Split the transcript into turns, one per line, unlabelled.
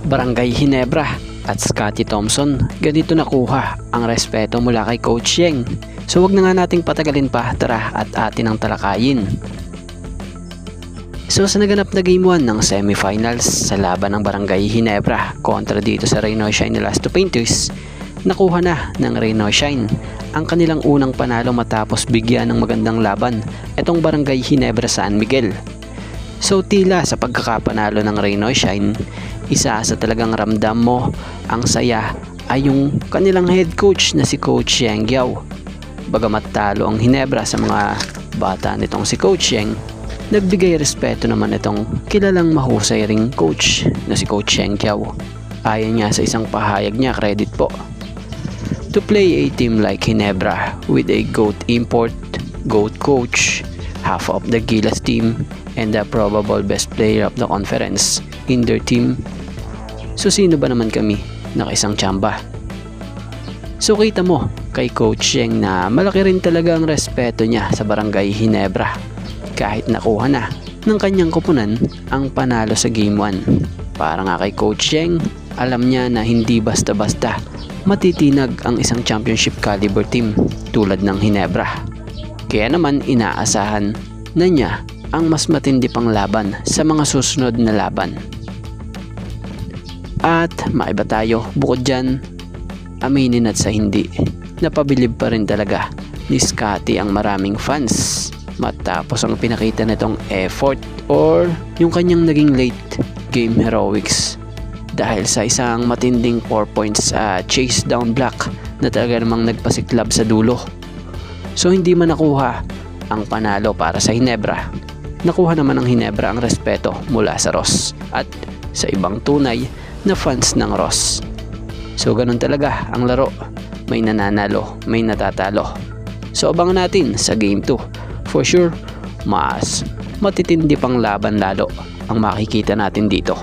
Barangay Ginebra at Scottie Thompson, ganito nakuha ang respeto mula kay Coach Yeng. So wag na nga nating patagalin pa, tara at atin ang talakayin. So sa naganap na Game 1 ng semifinals sa laban ng Barangay Ginebra kontra dito sa Reynoy Shine Elasto Painters, nakuha na ng Reynoy Shine ang kanilang unang panalo matapos bigyan ng magandang laban itong Barangay Ginebra San Miguel. So tila sa pagkakapanalo ng Reynoy Shine, isa sa talagang ramdam mo ang saya ay yung kanilang head coach na si Coach Yeng Guiao. Bagamat talo ang Ginebra sa mga bata nitong si Coach Yeng, nagbigay respeto naman itong kilalang mahusay ring coach na si Coach Yeng Guiao. Ayon niya sa isang pahayag niya, credit po. To play a team like Ginebra with a GOAT import, GOAT coach, half of the Gilas team, and the probable best player of the conference in their team. So sino ba naman kami nakaisang tsamba? So kita mo kay Coach Yeng na malaki rin talaga ang respeto niya sa Barangay Ginebra kahit nakuha na ng kanyang kupunan ang panalo sa Game 1. Para nga kay Coach Yeng, alam niya na hindi basta-basta matitinag ang isang championship caliber team tulad ng Ginebra. Kaya naman inaasahan na niya ang mas matindi pang laban sa mga susunod na laban. At maiba tayo, bukod dyan, aminin at sa hindi, napabilib pa rin talaga ni Scottie ang maraming fans matapos ang pinakita nitong effort or yung kanyang naging late game heroics dahil sa isang matinding 4 points chase down block na talaga namang nagpasiklab sa dulo. So hindi man nakuha ang panalo para sa Ginebra, nakuha naman ng Ginebra ang respeto mula sa Ross at sa ibang tunay na fans ng Ross. So ganun talaga ang laro, may nananalo, may natatalo. So abangan natin sa Game 2. For sure, mas matitindi pang laban lalo ang makikita natin dito.